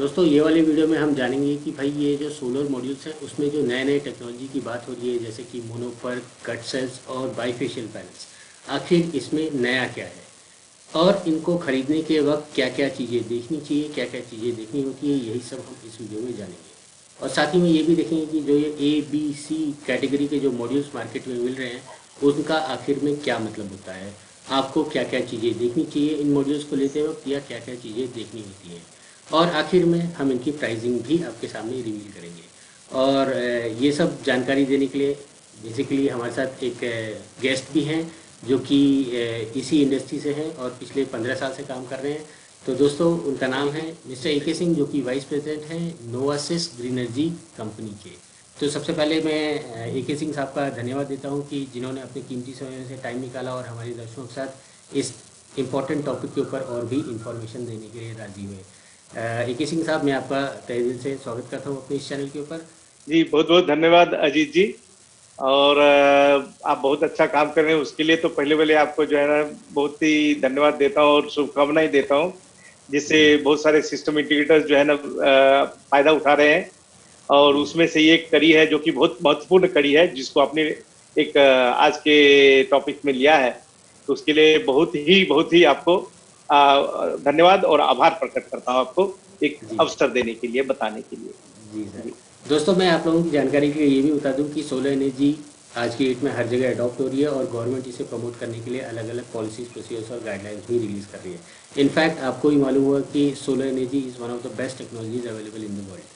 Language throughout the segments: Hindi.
दोस्तों ये वाली वीडियो में हम जानेंगे कि भाई ये जो सोलर मॉड्यूल्स हैं उसमें जो नए नए टेक्नोलॉजी की बात हो रही है, जैसे कि मोनोपर, कट सेल्स और बाईफेशियल पैनल्स, आखिर इसमें नया क्या है और इनको खरीदने के वक्त क्या क्या चीज़ें देखनी चाहिए, क्या क्या चीज़ें देखनी होती है, यही सब हम इस वीडियो में जानेंगे। और साथ ही में ये भी देखेंगे कि जो ये A, B, C कैटेगरी के जो मॉड्यूल्स मार्केट में मिल रहे हैं उनका आखिर में क्या मतलब होता है, आपको क्या क्या चीज़ें देखनी चाहिए इन मॉड्यूल्स को लेते वक्त या क्या क्या चीज़ें देखनी होती है, और आखिर में हम इनकी प्राइसिंग भी आपके सामने रिवील करेंगे। और ये सब जानकारी देने के लिए बेसिकली हमारे साथ एक गेस्ट भी हैं जो कि इसी इंडस्ट्री से हैं और पिछले 15 साल से काम कर रहे हैं। तो दोस्तों उनका नाम है मिस्टर ए के सिंह, जो कि वाइस प्रेसिडेंट हैं नोवासिस ग्रीन एनर्जी कंपनी के। तो सबसे पहले मैं ए के सिंह साहब का धन्यवाद देता हूं कि जिन्होंने अपने कीमती समय से टाइम निकाला और हमारे दर्शकों के साथ इस इम्पॉर्टेंट टॉपिक के ऊपर और भी इंफॉर्मेशन देने के लिए राजी हुए। ए के सिंह साहब, मैं आपका तहे दिल से स्वागत करता हूँ अपने इस चैनल के ऊपर। जी बहुत बहुत धन्यवाद अजीत जी। और आप बहुत अच्छा काम कर रहे हैं, उसके लिए तो पहले पहले आपको जो है ना बहुत ही धन्यवाद देता हूँ और शुभकामनाएं देता हूँ, जिससे बहुत सारे सिस्टम इंटीग्रेटर्स जो है ना फायदा उठा रहे हैं। और उसमें से ये एक कड़ी है जो कि बहुत महत्वपूर्ण कड़ी है, जिसको आपने एक आज के टॉपिक में लिया है। तो उसके लिए बहुत ही आपको धन्यवाद और आभार प्रकट करता हूँ, आपको एक जी अवसर देने के लिए, बताने के लिए। जी सर। दोस्तों मैं आप लोगों की जानकारी के लिए ये भी बता दूं कि सोलर एनर्जी आज की डेट में हर जगह अडॉप्ट हो रही है और गवर्नमेंट इसे प्रमोट करने के लिए अलग अलग पॉलिसीज, प्रोसीजर्स और गाइडलाइंस भी रिलीज़ कर रही है। इनफैक्ट आपको ही मालूम होगा कि solar energy is one of the best technologies available in the world.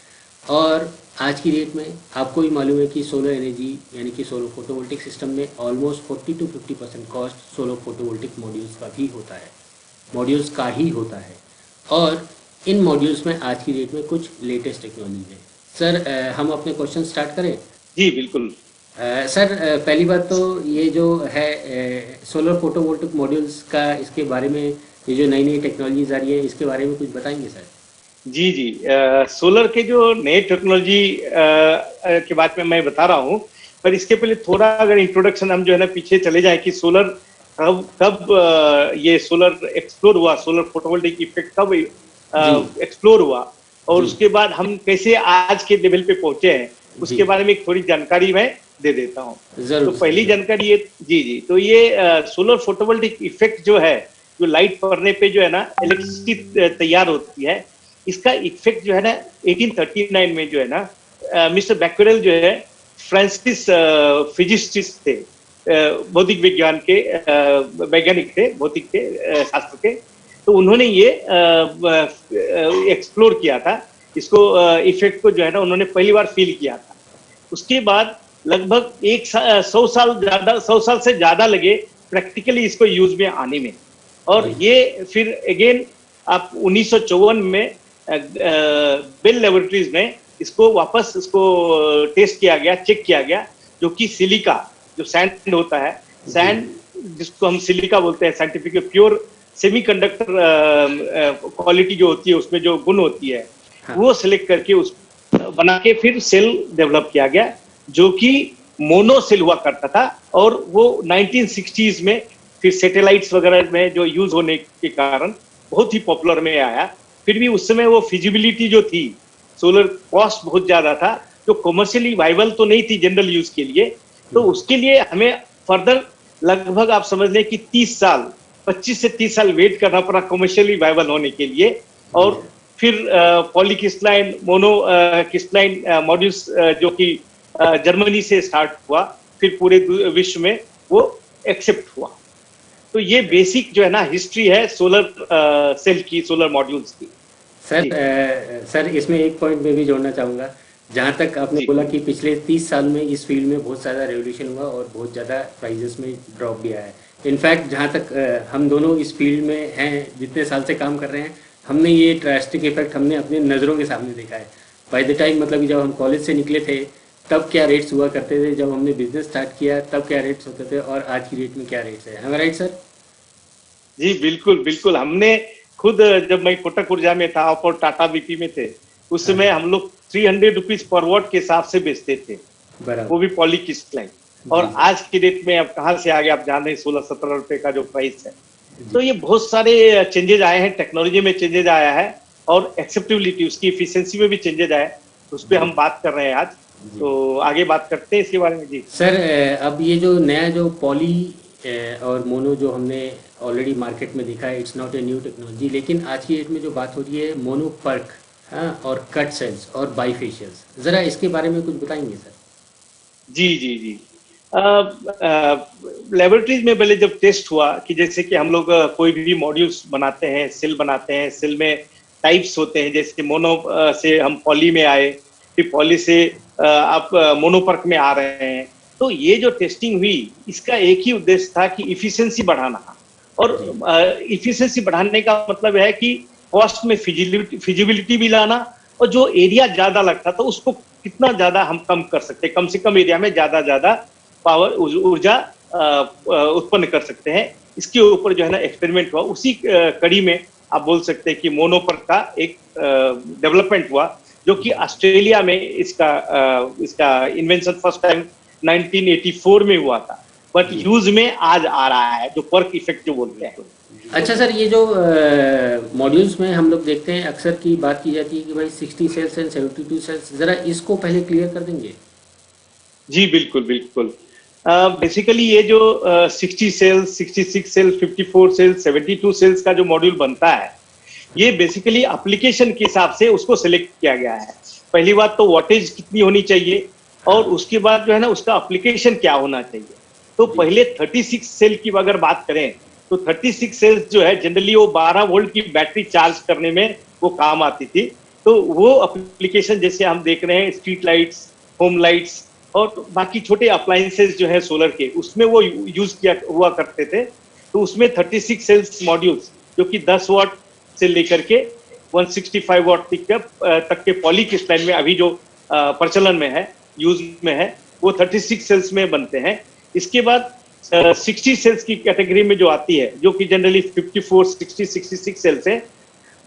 और आज की डेट में आपको ही मालूम है कि सोलर एनर्जी यानी कि सोलर फोटोवोल्टिक सिस्टम में almost 40 to 50% cost solar photovoltaic modules का भी होता है, मॉड्यूल्स का ही होता है। और इन मॉड्यूल्स में आज की डेट में कुछ लेटेस्ट टेक्नोलॉजी है। सर हम अपने क्वेश्चन स्टार्ट करें? जी बिल्कुल। सर पहली बात तो ये जो है सोलर फोटोवोल्टिक मॉड्यूल्स का, इसके बारे में ये जो नई नई टेक्नोलॉजीज आ रही है इसके बारे में कुछ बताएंगे सर? जी जी। सोलर के जो नए टेक्नोलॉजी के बारे में मैं बता रहा हूँ, पर इसके पहले थोड़ा अगर इंट्रोडक्शन हम जो है ना पीछे चले जाए कि सोलर कब कब ये सोलर एक्सप्लोर हुआ, सोलर फोटोवोल्टिक इफेक्ट कब एक्सप्लोर हुआ और जी उसके बाद हम कैसे आज के लेवल पे पहुंचे हैं, जी उसके बारे में एक थोड़ी जानकारी मैं दे देता हूँ। तो जरूर सर, पहली जरूर। जानकारी ये, जी जी, तो ये सोलर फोटोवोल्टिक इफेक्ट जो है, जो लाइट पड़ने पे जो है ना इलेक्ट्रिसिटी तैयार होती है, इसका इफेक्ट जो है ना 1839 में जो है ना मिस्टर बैक्यूरेल जो है फ्रांसिस फिजिसिस्ट थे, भौतिक विज्ञान के वैज्ञानिक थे, भौतिक के शास्त्र के। तो उन्होंने ये एक्सप्लोर किया था, इसको इफेक्ट को जो है ना उन्होंने पहली बार फील किया था। उसके बाद लगभग 100 साल से ज्यादा लगे प्रैक्टिकली इसको यूज में आने में। और जी ये फिर अगेन आप 1954 में बेल लेबोरेटरीज में इसको वापस इसको टेस्ट किया गया, चेक किया गया, जो कि सिलिका जो सैंड होता है, जी सैंड जिसको हम सिलिका बोलते हैं साइंटिफिक, प्योर सेमीकंडक्टर क्वालिटी जो होती है, उसमें जो गुण होती है, हाँ वो सिलेक्ट करके उस बना के फिर सेल डेवलप किया गया, जो कि मोनो सेल हुआ करता था। और वो 1960s में फिर सैटेलाइट्स वगैरह में जो यूज होने के कारण बहुत ही पॉपुलर में आया। फिर भी उस समय वो फिजिबिलिटी जो थी, सोलर कॉस्ट बहुत ज्यादा था, जो कमर्शियली वाइबल तो नहीं थी जनरल यूज के लिए। तो उसके लिए हमें फर्दर लगभग आप समझ लें कि 30 साल, 25 से 30 साल वेट करना पड़ा कमर्शियली वाइबल होने के लिए। जी और सर। फिर पॉलीक्रिस्टलाइन, मोनो क्रिस्टलाइन मॉड्यूल्स जो कि जर्मनी से स्टार्ट हुआ, फिर पूरे विश्व में वो एक्सेप्ट हुआ। तो ये बेसिक जो है ना हिस्ट्री है सोलर सेल की, सोलर मॉड्यूल्स की। सर जी सर इसमें एक पॉइंट मैं भी जोड़ना चाहूँगा। जहाँ तक आपने जी बोला कि पिछले 30 साल में इस फील्ड में बहुत ज़्यादा रेवोल्यूशन हुआ और बहुत ज़्यादा प्राइजेस में ड्रॉप भी आया है। इनफैक्ट जहाँ तक हम दोनों इस फील्ड में हैं, जितने साल से काम कर रहे हैं, हमने ये ड्रास्टिक इफेक्ट हमने अपने नज़रों के सामने देखा है। बाय द टाइम मतलब कि जब हम कॉलेज से निकले थे तब क्या रेट्स हुआ करते थे, जब हमने बिजनेस स्टार्ट किया तब क्या रेट्स होते थे, और आज की डेट में क्या रेट्स है। एम आई राइट सर? जी बिल्कुल बिल्कुल। हमने खुद जब मैं कोटक ऊर्जा में था और टाटा बीपी में थे, उस हाँ समय हम लोग 300 रुपीज पर वॉट के हिसाब से बेचते थे, वो बराबर। भी पॉलीक्रिस्टलाइन। जी और जी आज की डेट में अब कहाँ से आ गए, आप जान रहे हैं 16-17 रुपए का जो प्राइस है। जी तो ये बहुत सारे चेंजेज आए हैं, टेक्नोलॉजी में चेंजेज आया है। और एक्सेप्टेबिलिटी, उसकी इफिशियंसी में भी चेंजेस आए, उस पर हम बात कर रहे हैं आज। तो आगे बात करते हैं इसके बारे में जी। सर अब ये जो नया जो पॉली और मोनो जो हमने ऑलरेडी मार्केट में देखा है, it's not a new technology, लेकिन आज की डेट में जो बात हो रही है मोनो पर्क, हाँ, और कट सेल्स और बाईफेशियल्स, ज़रा इसके बारे में कुछ बताएंगे सर? जी जी जी। लेबोरेटरीज में पहले जब टेस्ट हुआ कि जैसे कि हम लोग कोई भी मॉड्यूल्स बनाते हैं, सेल बनाते हैं, सेल में टाइप्स होते हैं, जैसे मोनो से हम पॉली में आए, फिर पॉली से आप मोनोपर्क में आ रहे हैं। तो ये जो टेस्टिंग हुई, इसका एक ही उद्देश्य था कि इफिशियंसी बढ़ाना, और इफिशियंसी बढ़ाने का मतलब है कि कॉस्ट में फिजिबिलिटी भी लाना, और जो एरिया ज्यादा लगता था उसको कितना ज्यादा हम कम कर सकते हैं, कम से कम एरिया में ज्यादा पावर ऊर्जा उत्पन्न कर सकते हैं। इसके ऊपर जो है ना एक्सपेरिमेंट हुआ। उसी कड़ी में आप बोल सकते हैं कि मोनोपर्क का एक डेवलपमेंट हुआ, जो कि ऑस्ट्रेलिया में इसका इन्वेंशन फर्स्ट टाइम 1984 में हुआ था, बट यूज में आज आ रहा है, जो पर्क इफेक्ट जो बोलते हैं। अच्छा सर, ये जो मॉड्यूल्स में हम लोग देखते हैं अक्सर की बात की जाती है कि भाई 60 सेल्स एंड 72 सेल्स, ज़रा इसको पहले क्लियर कर देंगे? जी बिल्कुल बिल्कुल। बेसिकली ये जो 60 सेल्स, 66 सेल्स, 54 सेल्स, 72 सेल्स का जो मॉड्यूल बनता है, ये बेसिकली एप्लीकेशन के हिसाब से उसको सिलेक्ट किया गया है। पहली बात तो वॉटेज कितनी होनी चाहिए, और उसके बाद जो है ना उसका एप्लीकेशन क्या होना चाहिए। तो पहले 36 सेल की अगर बात करें, तो 36 सेल्स जो है जनरली वो 12 वोल्ट की बैटरी चार्ज करने में वो काम आती थी। तो वो एप्लीकेशन जैसे हम देख रहे हैं, स्ट्रीट लाइट्स, होम लाइट्स और बाकी छोटे अप्लायंसेस जो है सोलर के, उसमें वो यूज किया हुआ करते थे। तो उसमें 36 सेल्स मॉड्यूल्स, जो कि 10 वाट से लेकर के 165 वाट तक के पॉली क्रिस्टलाइन में अभी जो प्रचलन में है, यूज में है, वो 36 सेल्स में बनते हैं। इसके बाद 60 सेल्स की कैटेगरी में जो आती है, जो कि जनरली 54, 60, 66 सेल्स है,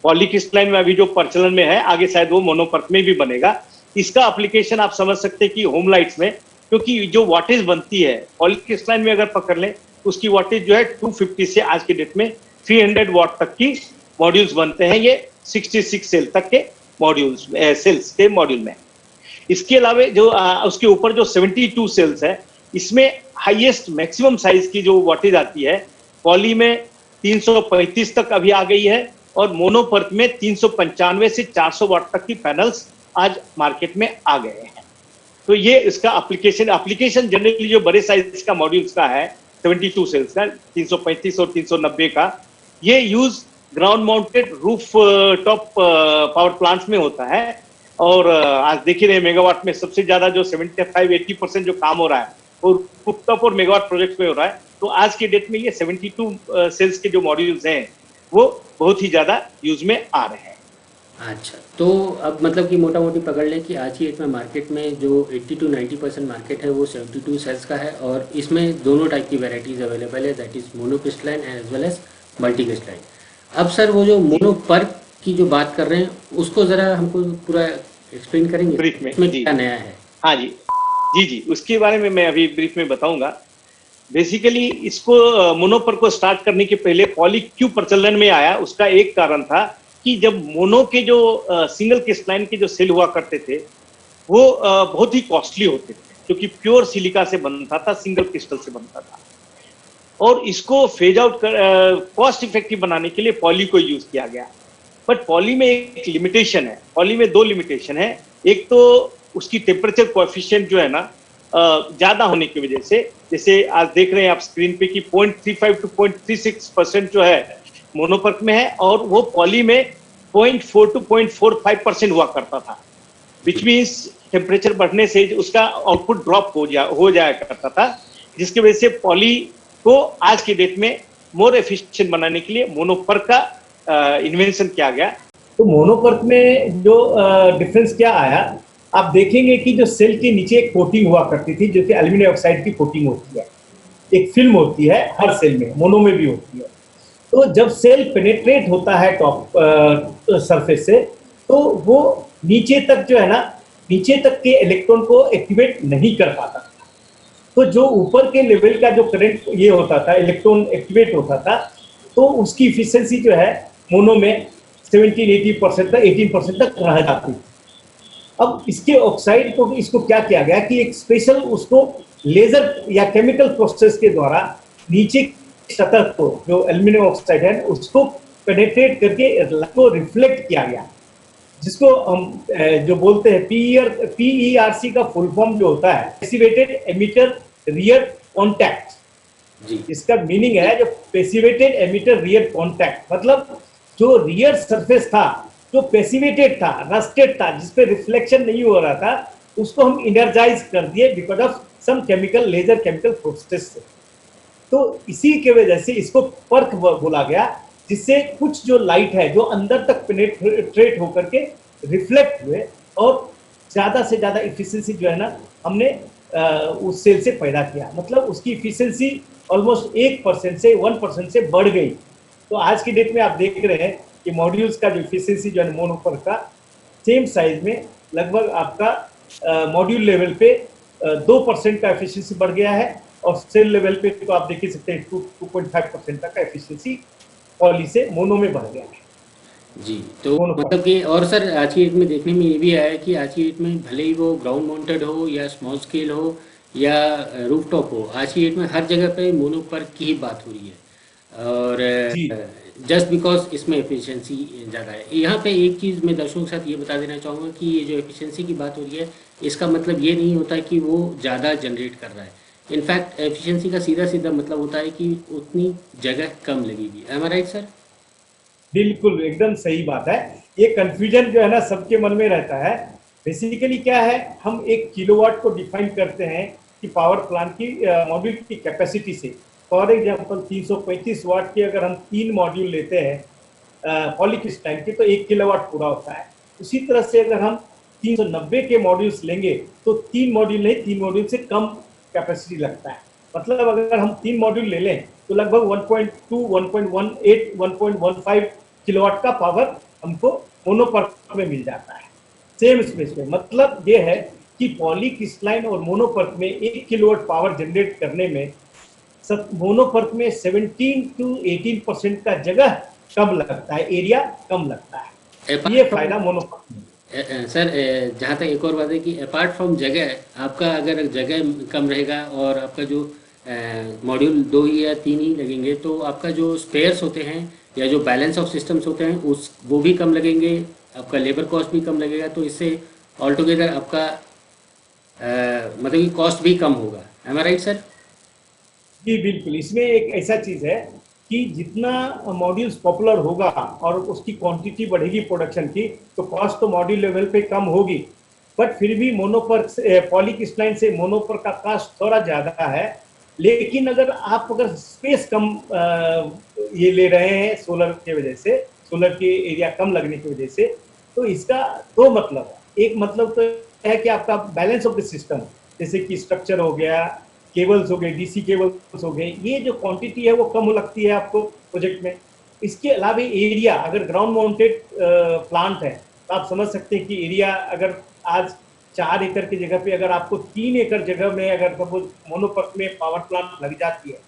पॉली क्रिस्टलाइन में अभी जो प्रचलन में है, आगे शायद वो मोनोपर्क में भी बनेगा। इसका एप्लीकेशन आप समझ सकते हैं कि होम लाइट्स में, क्योंकि जो वाटेज बनती है पॉली क्रिस्टलाइन में अगर पकड़ लें, उसकी वाटेज जो है 250 से आज के डेट में 300 वाट तक की मॉड्यूल्स बनते हैं, ये 66 सेल तक के मॉड्यूल्स सेल्स के मॉड्यूल में। इसके अलावा जो उसके ऊपर जो 72 सेल्स है, इसमें हाईएस्ट मैक्सिमम साइज की जो वाटेज आती है, पॉली में 335 तक अभी आ गई है, और मोनोपर्क में 395 से 400 वाट तक की पैनल्स आज मार्केट में आ गए हैं। तो ये इसका एप्लीकेशन जनरली जो बड़े साइज का मॉड्यूल्स का है, 72 सेल्स का, 335 और 390 का, ये use ground mounted roof top power plants में होता है। और आज देख ही रहे मेगावाट में सबसे ज्यादा जो 75-80% जो काम हो रहा है वो रूफ टॉप और मेगावाट प्रोजेक्ट में हो रहा है। तो आज के डेट में ये 72 सेल्स के जो मॉड्यूल्स हैं वो बहुत ही ज्यादा यूज में आ रहे हैं। अच्छा, तो अब मतलब कि मोटा मोटी पकड़ लें कि आज की डेट में मार्केट में जो 80 to 90% मार्केट है वो 72 सेल्स का है, और इसमें दोनों टाइप की वेराइटीज़ अवेलेबल है, that is mono crystalline as well as multi crystalline. अब सर वो जो मोनो पर्क की जो बात कर रहे हैं, उसको ज़रा हमको पूरा एक्सप्लेन करेंगे ब्रीफ में? इसमें क्या नया है? हाँ जी जी जी, उसके बारे में मैं अभी ब्रीफ में बताऊंगा। बेसिकली इसको मोनोपर्क को स्टार्ट करने के पहले पॉली क्यों प्रचलन में आया, उसका एक कारण था कि जब मोनो के जो सिंगल क्रिस्टलाइन के जो सेल हुआ करते थे, वो बहुत ही कॉस्टली होते थे, क्योंकि प्योर सिलिका से बनता था, सिंगल क्रिस्टल से बनता था। और इसको फेज आउट कॉस्ट इफेक्टिव बनाने के लिए पॉली को यूज किया गया। बट पॉली में एक लिमिटेशन है, पॉली में दो लिमिटेशन है। एक तो उसकी टेम्परेचर कोएफिशिएंट जो है ना ज्यादा होने की वजह से, जैसे आज देख रहे हैं आप स्क्रीन पे कि 0.35 to 0.36% जो है मोनोपर्क में है, और वो पॉली में 0.4 to 0.45% हुआ करता था, विच मीन्स टेम्परेचर बढ़ने से उसका आउटपुट ड्रॉप हो जाया करता था, जिसकी वजह से पॉली को आज के डेट में मोर एफिशिएंट बनाने के लिए मोनोपर्क का इन्वेंशन किया गया। तो मोनोपर्क में जो डिफरेंस क्या आया, आप देखेंगे कि जो सेल के नीचे एक कोटिंग हुआ करती थी, जो कि एल्यूमिनियम ऑक्साइड की कोटिंग होती है, एक फिल्म होती है हर सेल में, मोनो में भी होती है। तो जब सेल पेनेट्रेट होता है टॉप सरफेस से, तो वो नीचे तक जो है ना, नीचे तक के इलेक्ट्रॉन को एक्टिवेट नहीं कर पाता। तो जो ऊपर के लेवल का जो करंट ये होता था, इलेक्ट्रॉन एक्टिवेट होता था, तो उसकी इफिशियंसी जो है मोनो में 17-18% तक 18% तक रह जाती थी। अब इसके ऑक्साइड को इसको क्या किया गया कि एक स्पेशल उसको लेजर या केमिकल प्रोसेस के द्वारा नीचे की सतह को जो एल्यूमिनियम ऑक्साइड है उसको पेनेट्रेट करके को रिफ्लेक्ट किया गया, जिसको हम जो बोलते हैं PERC का फुल फॉर्म जो होता है पैसिवेटेड एमिटर रियर कॉन्टैक्ट। जी इसका मीनिंग है जो पैसिवेटेड एमिटर रियर कॉन्टैक्ट, मतलब जो रियर सरफेस था जो पैसिवेटेड था, रस्टेड था, जिसपे रिफ्लेक्शन नहीं हो रहा था, उसको हम इनर्जाइज कर दिए because of some chemical laser chemical process से। तो इसी के वजह से इसको पर्क बोला गया, जिससे कुछ जो लाइट है जो अंदर तक पेनेट्रेट होकर के रिफ्लेक्ट हुए और ज्यादा से ज्यादा इफिशिएंसी जो है ना हमने उस सेल से पैदा किया, मतलब उसकी इफिशिएंसी ऑलमोस्ट 1% से 1% से बढ़ गई। तो आज की डेट में आप देख रहे हैं कि मॉड्यूल्स का जो इफिशिएंसी जो है मोनोपर का सेम साइज में लगभग आपका मॉड्यूल लेवल पे 2% का एफिशिएंसी बढ़ गया है और सेल लेवल पे तो आप देख ही सकते हैं 2.5% तक का एफिशिएंसी पॉली से मोनो में बढ़ गया है। जी, तो मतलब कि और सर आज की डेट में देखने में ये भी आया है कि आज की डेट में भले ही वो ग्राउंड माउंटेड हो या स्मॉल स्केल हो या रूफटॉप हो, आज की डेट में हर जगह पे मोनोपर्क की ही बात हो रही है। जी और जस्ट बिकॉज इसमें एफिशिएंसी ज़्यादा है। यहाँ पे एक चीज़ मैं दर्शकों के साथ ये बता देना चाहूँगा कि ये जो एफिशिएंसी की बात हो रही है, इसका मतलब ये नहीं होता कि वो ज़्यादा जनरेट कर रहा है। इनफैक्ट एफिशिएंसी का सीधा सीधा मतलब होता है कि उतनी जगह कम लगेगी। एम आई राइट सर? बिल्कुल एकदम सही बात है। ये कंफ्यूजन जो है ना सबके मन में रहता है। बेसिकली क्या है, हम 1 किलोवाट को डिफाइन करते हैं कि पावर प्लांट की मॉड्यूल की कैपेसिटी से। फॉर एग्जांपल 335 वाट की अगर हम 3 मॉड्यूल लेते हैं पॉलीक्रिस्टलाइन के तो 1 किलोवाट पूरा होता है। उसी तरह से अगर हम 390 के मॉड्यूल्स लेंगे तो 3 मॉड्यूल नहीं, 3 मॉड्यूल से कम कैपेसिटी लगता है। मतलब अगर हम 3 मॉड्यूल ले लें तो लगभग 1.2, 1.18, 1.15 किलोवाट का पावर हमको मोनोपर्क में मिल जाता है सेम स्पेस में। मतलब ये है कि पॉलीक्रिस्टलाइन और मोनोपर्क में 1 किलोवाट पावर जनरेट करने में मोनोपर्क में 17 to 18% का जगह कम लगता है, एरिया कम लगता है। ये फायदा मोनोपर्क में। सर जहाँ तक एक और बात है कि अपार्ट फ्रॉम जगह, आपका अगर जगह कम रहेगा और आपका जो मॉड्यूल 2 ही या 3 ही लगेंगे तो आपका जो स्पेयर्स होते हैं या जो बैलेंस ऑफ सिस्टम्स होते हैं वो भी कम लगेंगे, आपका लेबर कॉस्ट भी कम लगेगा। तो इससे ऑल टुगेदर आपका मतलब कि कॉस्ट भी कम होगा। एम आई राइट सर? जी बिल्कुल। इसमें एक ऐसा चीज है कि जितना मॉड्यूल्स पॉपुलर होगा और उसकी क्वांटिटी बढ़ेगी प्रोडक्शन की तो कॉस्ट तो मॉड्यूल लेवल पे कम होगी, बट फिर भी मोनोपर्क से पॉलीक्रिस्टलाइन से मोनोपर्क का कॉस्ट थोड़ा ज्यादा है। लेकिन अगर स्पेस कम ये ले रहे हैं सोलर के वजह से, सोलर के एरिया कम लगने की वजह से, तो इसका दो मतलब है। एक मतलब तो है कि आपका बैलेंस ऑफ द सिस्टम, जैसे कि स्ट्रक्चर हो गया, केबल्स हो गए, डीसी केबल्स हो गए, ये जो क्वांटिटी है वो कम लगती है आपको प्रोजेक्ट में। इसके अलावा एरिया, अगर ग्राउंड माउंटेड प्लांट है तो आप समझ सकते हैं कि एरिया अगर आज 4 एकड़ की जगह पे अगर आपको 3 एकड़ जगह में अगर सपोज मोनोपर्क में पावर प्लांट लग जाती है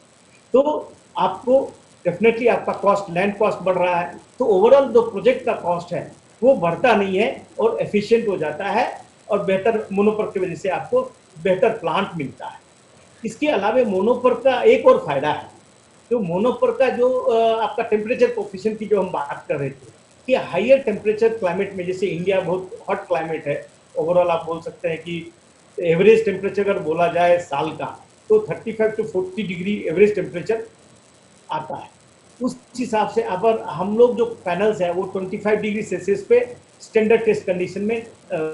तो आपको डेफिनेटली आपका कॉस्ट, लैंड कॉस्ट बढ़ रहा है। तो ओवरऑल जो प्रोजेक्ट का कॉस्ट है वो बढ़ता नहीं है और एफिशिएंट हो जाता है और बेहतर मोनोपर्क की वजह से आपको बेहतर प्लांट मिलता है। इसके अलावा मोनोपर्क का एक और फायदा है, जो मोनोपर्क का जो आपका टेम्परेचर कोफिशिएंट की जो हम बात कर रहे थे कि हायर टेम्परेचर क्लाइमेट में, जैसे इंडिया बहुत हॉट क्लाइमेट है, ओवरऑल आप बोल सकते हैं कि एवरेज टेम्परेचर अगर बोला जाए साल का तो 35 to 40 डिग्री एवरेज टेम्परेचर आता है। उस हिसाब से अगर हम लोग जो पैनल्स है वो 25 डिग्री सेल्सियस पे स्टैंडर्ड टेस्ट कंडीशन में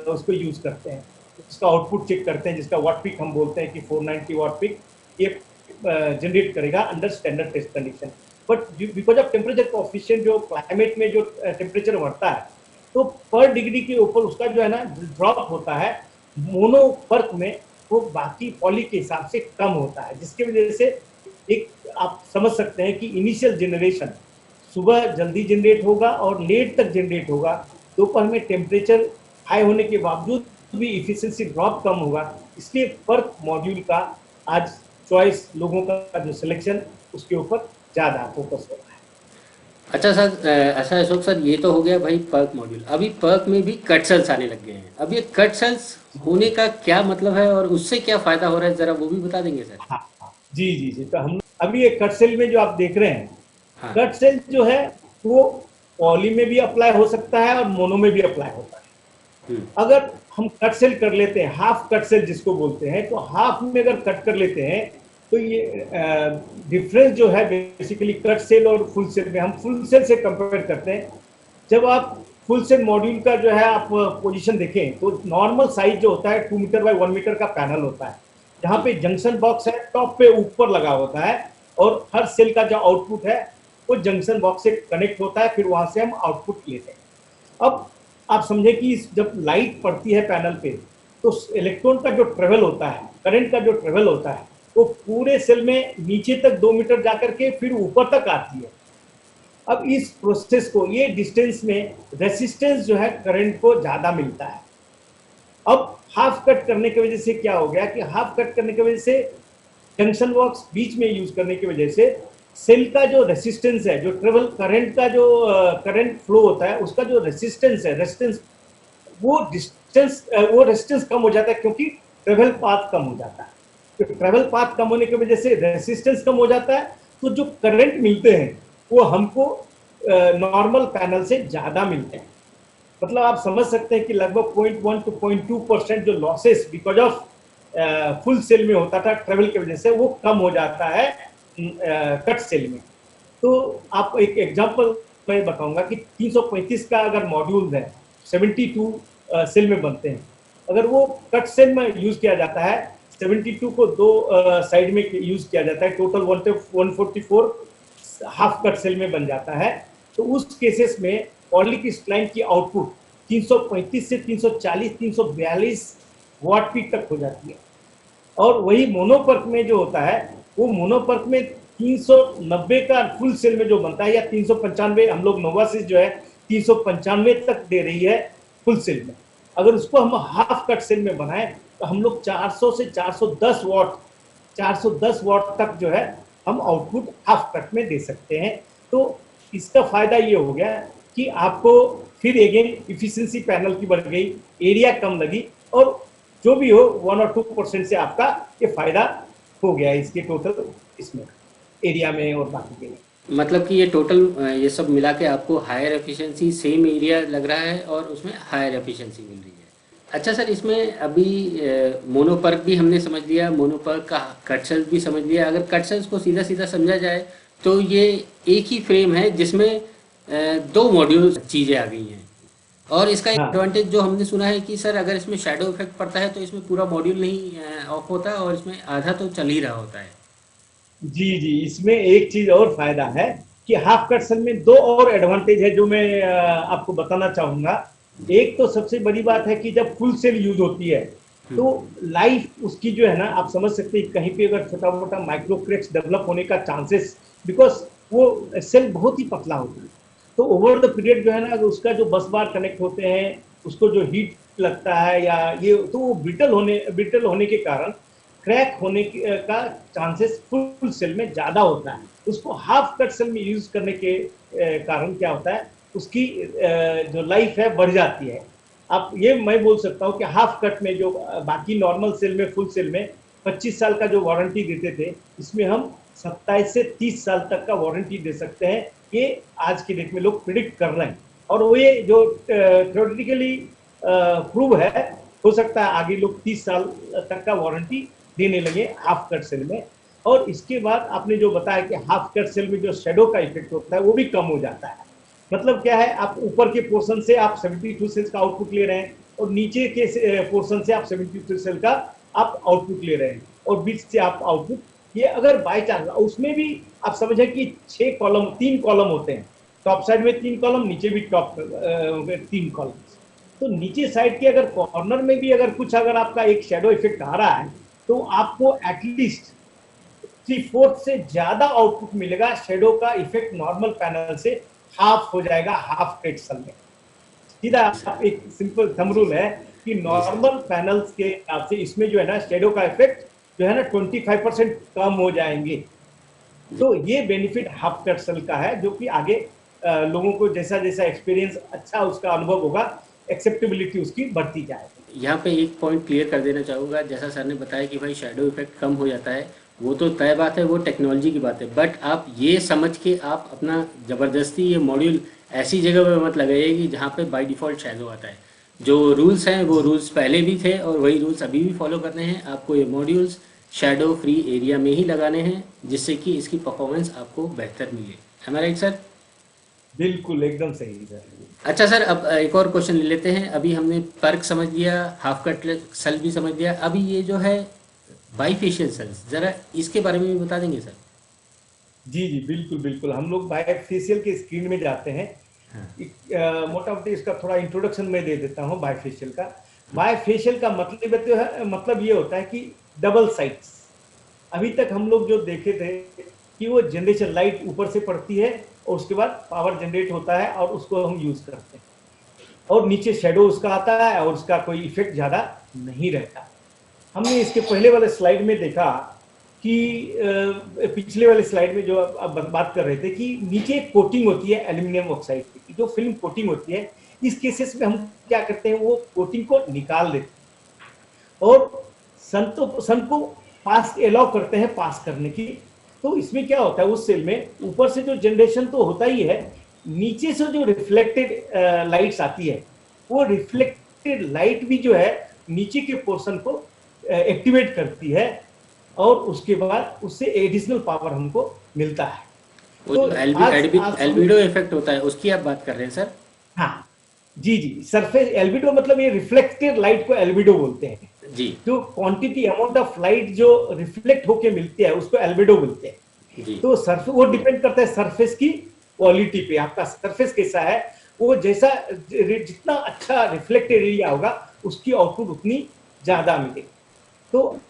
उसको यूज करते हैं, उसका आउटपुट चेक करते हैं, जिसका वाट पिक हम बोलते हैं कि 490 वाट पिक ये जनरेट करेगा under standard test condition. But because of temperature coefficient, जो क्लाइमेट में जो टेम्परेचर बढ़ता है तो पर डिग्री के ऊपर उसका जो है ना ड्रॉप होता है, मोनोपर्क में वो बाकी पॉली के हिसाब से कम होता है, जिसकी वजह से एक आप समझ सकते हैं कि इनिशियल जनरेशन सुबह जल्दी जनरेट होगा और लेट तक जनरेट होगा। दोपहर में टेम्परेचर हाई होने के बावजूद भी इफिशिएंसी ड्रॉप कम होगा। इसलिए पर्क मॉड्यूल का आज चॉइस, लोगों का जो सिलेक्शन उसके ऊपर ज़्यादा फोकस हो रहा है। अच्छा सर, अच्छा अशोक सर, ये तो हो गया भाई पर्क मॉड्यूल। अभी पर्क में भी कट सेल्स आने लग गए हैं। अब ये कट सेल्स होने का क्या मतलब है और उससे क्या फ़ायदा हो रहा है, ज़रा वो भी बता देंगे सर? हाँ हाँ, जी जी जी। तो हम अभी ये कट सेल में जो आप देख रहे हैं, हाँ। कट सेल जो है वो पॉली में भी अप्लाई हो सकता है और मोनो में भी अप्लाई होता है। हुँ। अगर हम कट सेल कर लेते हैं, हाफ कट सेल जिसको बोलते हैं, तो हाफ में अगर कट कर लेते हैं तो ये डिफरेंस जो है बेसिकली कट सेल और फुल सेल में, हम फुल सेल से कंपेयर करते हैं। जब आप फुल सेल मॉड्यूल का जो है आप पोजीशन देखें तो नॉर्मल साइज जो होता है 2 मीटर बाय 1 मीटर का पैनल होता है, जहाँ जी। पे जंक्शन बॉक्स है टॉप पे ऊपर लगा होता है, और हर सेल का जो आउटपुट है वो जंक्शन बॉक्स से कनेक्ट होता है, फिर वहां से हम आउटपुट लेते हैं। अब आप समझे कि जब लाइट पड़ती है पैनल पे तो इलेक्ट्रॉन का जो ट्रेवल होता है, करंट का जो ट्रेवल होता है, वो पूरे सेल में नीचे तक 2 मीटर जाकर के फिर ऊपर तक आती है। अब इस प्रोसेस को, ये डिस्टेंस में रेसिस्टेंस जो है करंट को ज्यादा मिलता है। अब हाफ कट करने की वजह से क्या हो गया कि हाफ कट करने की वजह से जंक्शन बॉक्स बीच में यूज करने की वजह से सेल का जो रेसिस्टेंस है, जो ट्रेवल करंट का जो करंट फ्लो होता है उसका जो रेसिस्टेंस है, रेसिस्टेंस, वो रेसिस्टेंस कम हो जाता है, क्योंकि ट्रेवल पाथ कम हो जाता है। तो ट्रेवल पाथ कम होने की वजह से रेसिस्टेंस कम हो जाता है, तो जो करंट मिलते हैं वो हमको नॉर्मल पैनल से ज्यादा मिलते हैं। मतलब आप समझ सकते हैं कि लगभग 0.1 टू 0.2% जो losses because of full cell में होता था ट्रेवल की वजह से, वो कम हो जाता है कट सेल में। तो आप एक एग्जांपल मैं बताऊंगा कि 335 का अगर मॉड्यूल है, 72 सेल में बनते हैं, अगर वो कट सेल में यूज किया जाता है, 72 को दो साइड में यूज किया जाता है, टोटल 144 हाफ कट सेल में बन जाता है। तो उस केसेस में पॉलीक्रिस्टलाइन की आउटपुट 335 से 340 342 वाट पीक तक हो जाती है। और वही मोनोपर्क में जो होता है, वो मोनोपर्क में 390 का फुल सेल में जो बनता है, या 395, हम लोग नोवासिस जो है 395 तक दे रही है फुल सेल में। अगर उसको हम हाफ कट सेल में बनाएं तो हम लोग 400 से 410 वाट तक जो है हम आउटपुट हाफ कट में दे सकते हैं। तो इसका फायदा ये हो गया कि आपको फिर अगेन इफिशिएंसी पैनल की बढ़ गई, एरिया कम लगी, और जो भी हो 1 और 2% से आपका ये फायदा हो गया इसके टोटल इसमें एरिया में और बाकी के में। मतलब कि ये टोटल ये सब मिला के आपको हायर एफिशिएंसी, सेम एरिया लग रहा है और उसमें हायर एफिशिएंसी मिल रही है। अच्छा सर, इसमें अभी मोनोपर्क भी हमने समझ लिया, मोनोपर्क का कट सेल्स भी समझ लिया। अगर कट सेल्स को सीधा सीधा समझा जाए तो ये एक ही फ्रेम है जिसमें दो मॉड्यूल चीज़ें आ गई हैं। और इसका एक हाँ एडवांटेज जो हमने सुना है कि सर अगर इसमें शैडो इफेक्ट पड़ता है तो इसमें पूरा मॉड्यूल नहीं ऑफ होता और इसमें आधा तो चल ही रहा होता है। जी जी, इसमें एक चीज और फायदा है कि हाफ कट सेल में दो और एडवांटेज है जो मैं आपको बताना चाहूंगा। एक तो सबसे बड़ी बात है कि जब फुल सेल यूज होती है तो लाइफ उसकी जो है ना, आप समझ सकते हैं कहीं पे अगर छोटा मोटा माइक्रो क्रैक्स डेवलप होने का चांसेस, बिकॉज वो सेल बहुत ही पतला होता है, तो ओवर द पीरियड जो है ना, अगर उसका जो बस बार कनेक्ट होते हैं, उसको जो हीट लगता है या ये, तो वो ब्रिटल होने के कारण क्रैक होने का चांसेस फुल सेल में ज्यादा होता है। उसको हाफ कट सेल में यूज करने के कारण क्या होता है, उसकी जो लाइफ है बढ़ जाती है। आप ये मैं बोल सकता हूँ कि हाफ कट में जो बाकी नॉर्मल सेल में, फुल सेल में 25 साल का जो वारंटी देते थे, इसमें हम 27 से 30 साल तक का वारंटी दे सकते हैं। ये आज की डेट में लोग प्रिडिक्ट कर रहे हैं, और वो ये जो थ्योरेटिकली प्रूव है, हो सकता है आगे लोग 30 साल तक का वारंटी देने लगे हाफ कट सेल में। और इसके बाद आपने जो बताया कि हाफ कट सेल में जो शेडो का इफेक्ट होता है वो भी कम हो जाता है। मतलब क्या है, आप ऊपर के पोर्शन से आप 72 सेल्स का आउटपुट ले रहे हैं, और नीचे के पोर्शन से आप 72 सेल का आप आउटपुट ले रहे हैं, और बीच से आप आउटपुट, ये अगर बाय चांस उसमें भी आप समझे कि 6 कॉलम, 3 कॉलम होते हैं, टॉप साइड में 3 कॉलम, नीचे भी टॉप 3 कॉलम। तो नीचे साइड के अगर कॉर्नर में भी अगर कुछ, अगर आपका एक शेडो इफेक्ट आ रहा है, तो आपको एटलीस्ट 3/4 से ज्यादा आउटपुट मिलेगा। शेडो का इफेक्ट नॉर्मल पैनल से हाफ हो जाएगा हाफ कट सेल में। सीधा आप एक सिंपल थंब रूल है कि जी सर। नॉर्मल पैनल्स के हिसाब से इसमें जो है ना शेडो का इफेक्ट जो है ना 25% कम हो जाएंगे। जी। तो ये बेनिफिट हाफ कट सेल का है, जो कि आगे लोगों को जैसा जैसा एक्सपीरियंस अच्छा उसका अनुभव होगा, एक्सेप्टेबिलिटी उसकी बढ़ती जाएगी। यहाँ पे एक पॉइंट क्लियर कर देना चाहूँगा, जैसा सर ने बताया कि भाई शेडो इफेक्ट कम हो जाता है, वो तो तय बात है, वो टेक्नोलॉजी की बात है, बट आप ये समझ के आप अपना ज़बरदस्ती ये मॉड्यूल ऐसी जगह पे मत लगाइए कि जहाँ पे बाय डिफ़ॉल्ट शेडो आता है। जो रूल्स हैं वो रूल्स पहले भी थे और वही रूल्स अभी भी फॉलो करने हैं। आपको ये मॉड्यूल्स शेडो फ्री एरिया में ही लगाने हैं, जिससे कि इसकी परफॉर्मेंस आपको बेहतर मिले। है राइट सर? बिल्कुल एकदम सही सर। अच्छा सर, अब एक और क्वेश्चन ले लेते हैं। अभी हमने पर्क समझ लिया, हाफ कट सेल भी समझ लिया, अभी ये जो है बाईफेशियल सेल्स, ज़रा इसके बारे में भी बता देंगे सर? जी जी बिल्कुल बिल्कुल, हम लोग बायफेशियल के स्क्रीन में जाते हैं। हाँ। मोटा मोटी इसका थोड़ा इंट्रोडक्शन मैं दे देता हूँ बायफेशियल का। बायफेशियल का मतलब ये होता है कि डबल साइड्स। अभी तक हम लोग जो देखे थे कि वो जनरेशन लाइट ऊपर से पड़ती है और उसके बाद पावर जनरेट होता है और उसको हम यूज करते हैं, और नीचे शेडो उसका आता है और उसका कोई इफेक्ट ज्यादा नहीं रहता। हमने इसके पहले वाले स्लाइड में देखा कि पिछले वाले स्लाइड में जो अब बात कर रहे थे कि नीचे एक कोटिंग होती है एल्यूमिनियम ऑक्साइड की, जो फिल्म कोटिंग होती है। इस केसेस में हम क्या करते हैं, वो कोटिंग को निकाल देते हैं और सन को पास अलाउ करते हैं पास करने की। तो इसमें क्या होता है, उस सेल में ऊपर से जो जनरेशन तो होता ही है, नीचे से जो रिफ्लेक्टेड लाइट्स आती है, वो रिफ्लेक्टेड लाइट भी जो है नीचे के पोर्शन को एक्टिवेट करती है और उसके बाद उससे एडिशनल पावर हमको मिलता है। वो तो जो एल्बिडो इफेक्ट होता है उसकी आप बात कर रहे हैं सर? हाँ जी जी, सरफेस एल्बिडो मतलब ये रिफ्लेक्टेड लाइट को एल्बिडो बोलते हैं जी जो क्वांटिटी अमाउंट ऑफ लाइट जो रिफ्लेक्ट होके मिलती है उसको एल्बिडो बोलते हैं। जी। तो सरफेस वो डिपेंड करता है सरफेस की क्वालिटी पे, आपका सरफेस कैसा है, वो जैसा जितना अच्छा रिफ्लेक्टेड एरिया होगा उसकी आउटपुट उतनी ज्यादा मिलेगी। तो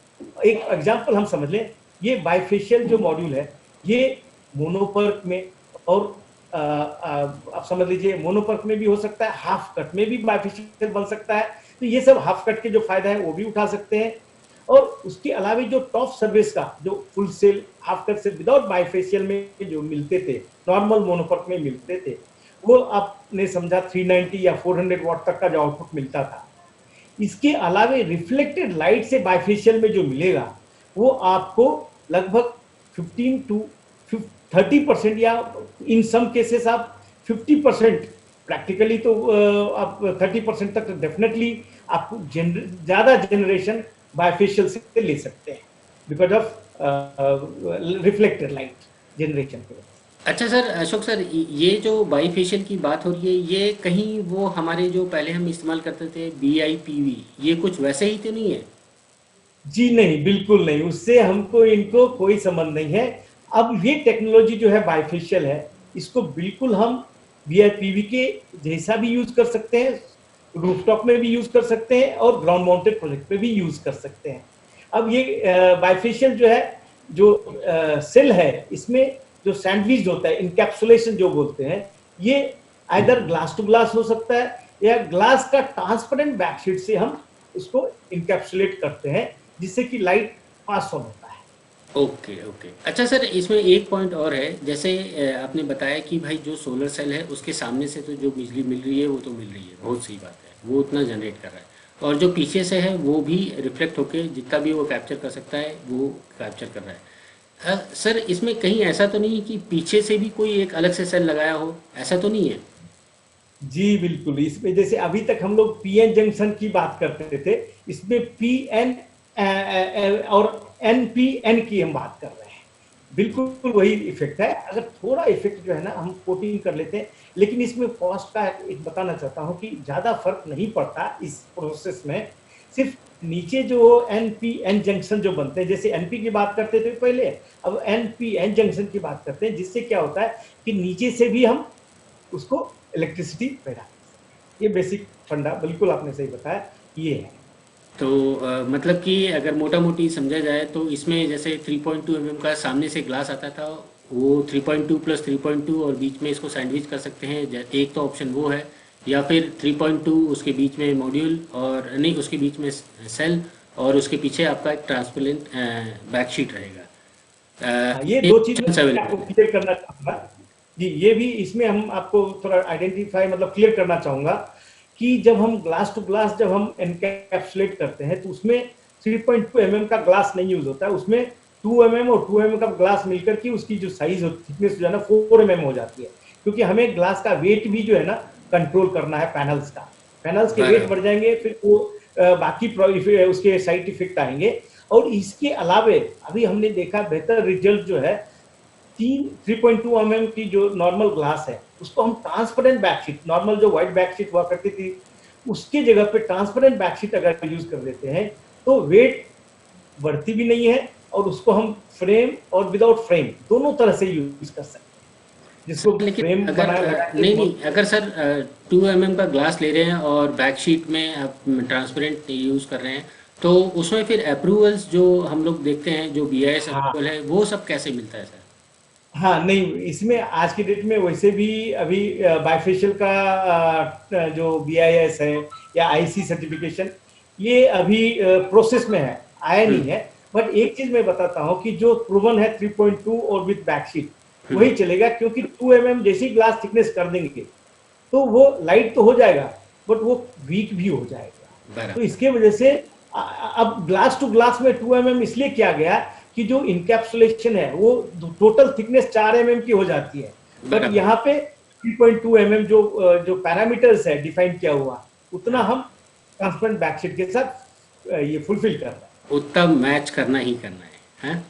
एक एग्जांपल हम समझ लें, ये बाइफेशियल जो मॉड्यूल है ये मोनोपर्क में और आप समझ लीजिए मोनोपर्क में भी हो सकता है, हाफ कट में भी बाइफेशियल बन सकता है। तो ये सब हाफ कट के जो फायदा है वो भी उठा सकते हैं। और उसके अलावा जो टॉप सर्विस का जो फुल सेल हाफ कट से विदाउट बाइफेशियल में जो मिलते थे, नॉर्मल मोनोपर्क में मिलते थे, वो आपने समझा 390 या 400 वाट तक का जो आउटपुट मिलता था। इसके अलावा रिफ्लेक्टेड लाइट से बाइफेशियल में जो मिलेगा वो आपको लगभग 15 to 30% या इन सम केसेस आप 50%, प्रैक्टिकली तो आप 30% तक डेफिनेटली आप ज्यादा जनरेशन बाइफेशियल से ले सकते हैं because of reflected light generation के वजह से। अच्छा सर, अशोक सर, ये जो बाईफेशियल की बात हो रही है, ये कहीं वो हमारे जो पहले हम इस्तेमाल करते थे BIPV, ये कुछ वैसे ही तो नहीं है? जी नहीं, बिल्कुल नहीं, उससे हमको इनको कोई संबंध नहीं है। अब ये टेक्नोलॉजी जो है बाइफेशियल है, इसको बिल्कुल हम BIPV के जैसा भी यूज कर सकते हैं, रूफटॉप में भी यूज कर सकते हैं और ग्राउंड माउंटेड प्रोजेक्ट पे भी यूज कर सकते हैं। अब ये बाइफेशियल जो है, जो सेल है, इसमें जो सैंडविच होता है, इनकैप्सुलेशन जो बोलते हैं, ये आइदर ग्लास टू ग्लास हो सकता है या ग्लास का ट्रांसपेरेंट बैकशीट से हम उसको इनकैप्सुलेट करते हैं जिससे कि लाइट पास ऑन होता है। Okay okay. अच्छा सर, इसमें एक पॉइंट और है, जैसे आपने बताया कि भाई जो सोलर सेल है उसके सामने से तो जो बिजली मिल रही है वो तो मिल रही है, बहुत सही बात है, वो उतना जनरेट कर रहा है, और जो पीछे से है वो भी रिफ्लेक्ट होके जितना भी वो कैप्चर कर सकता है वो कैप्चर कर रहा है। सर, इसमें कहीं ऐसा तो नहीं कि पीछे से भी कोई एक अलग से सेल लगाया हो, ऐसा तो नहीं है? जी बिल्कुल, इसमें जैसे अभी तक हम लोग पीएन जंक्शन की बात करते थे, इसमें पीएन और एनपीएन की हम बात कर रहे हैं, बिल्कुल वही इफेक्ट है। अगर थोड़ा इफेक्ट जो है ना हम कोटिंग कर लेते हैं, लेकिन इसमें कॉस्ट का एक बताना चाहता हूँ कि ज्यादा फर्क नहीं पड़ता इस प्रोसेस में। सिर्फ नीचे जो एनपीएन जंक्शन जो बनते हैं, जैसे एनपी की बात करते थे पहले, अब एनपीएन जंक्शन की बात करते हैं, जिससे क्या होता है कि नीचे से भी हम उसको इलेक्ट्रिसिटी पैदा, ये बेसिक फंडा बिल्कुल आपने सही बताया, ये है। तो मतलब कि अगर मोटा मोटी समझा जाए तो इसमें जैसे 3.2 mm का सामने से ग्लास आता था, वो 3.2 + 3.2 और बीच में इसको सैंडविच कर सकते हैं, एक तो ऑप्शन वो है, या फिर 3.2 उसके बीच में मॉड्यूल, और नहीं उसके बीच में सेल, और उसके पीछे आपका एक ट्रांसपेरेंट बैकशीट रहेगा। ये दो चीज ऑप्शंस मैं आपको अवेलेबल है। क्लियर करना चाहूंगा। जी, ये भी इसमें हम आपको थोड़ा आइडेंटिफाई मतलब क्लियर करना चाहूंगा कि जब हम ग्लास टू ग्लास जब हम एनकैप्सुलेट करते हैं तो उसमें 3.2 mm का ग्लास नहीं यूज होता है, उसमें 2 mm और 2 mm का ग्लास मिलकर की उसकी जो साइज थिकनेस जो है ना 4 mm हो जाती है, क्योंकि हमें ग्लास का वेट भी जो है ना कंट्रोल करना है। पैनल्स का, पैनल्स के वेट बढ़ बराबर। जाएंगे, फिर वो बाकी उसके साइड इफेक्ट आएंगे। और इसके अलावे अभी हमने देखा बेहतर रिजल्ट जो है 3.2 mm की जो नॉर्मल ग्लास है उसको हम ट्रांसपेरेंट बैकशीट, नॉर्मल जो व्हाइट बैकशीट हुआ करती थी उसकी जगह पे ट्रांसपेरेंट बैकशीट अगर यूज कर देते हैं तो वेट बढ़ती भी नहीं है, और उसको हम फ्रेम और विदाउट फ्रेम दोनों तरह से यूज कर सकते हैं, जिसको सर लेकिन फ्रेम अगर बनाया लगा के नहीं नहीं, अगर सर 2 mm का ग्लास ले रहे हैं और बैक शीट में आप ट्रांसपेरेंट यूज़ कर रहे हैं, तो उसमें फिर अप्रूवल्स जो हम लोग देखते हैं, जो BIS हाँ अप्रूवल है, वो सब कैसे मिलता है सर? हाँ, नहीं इसमें आज की डेट में वैसे भी अभी बाइफेशियल का जो BIS है या IC सर्टिफिकेशन ये अभी प्रोसेस में है, आया नहीं हम्म। है। बट एक चीज मैं बताता हूँ कि जो प्रूवन है 3.2 और विद बैकशीट हम्म। वही चलेगा, क्योंकि 2 mm जैसी ग्लास थिकनेस कर देंगे तो वो लाइट तो हो जाएगा बट वो वीक भी हो जाएगा। तो बराबर। इसके वजह से अब ग्लास टू ग्लास में 2 mm इसलिए किया गया कि जो इनकैप्सुलेशन है वो टोटल थिकनेस 4 mm की हो जाती है, बट बराबर। यहाँ पे 3.2 mm जो पैरामीटर्स है डिफाइन किया हुआ उतना हाँ, हम ट्रांसपेरेंट बैकशीट के साथ ये फुलफिल कर रहे हैं। उतना मैच करना ही करना है, हैं?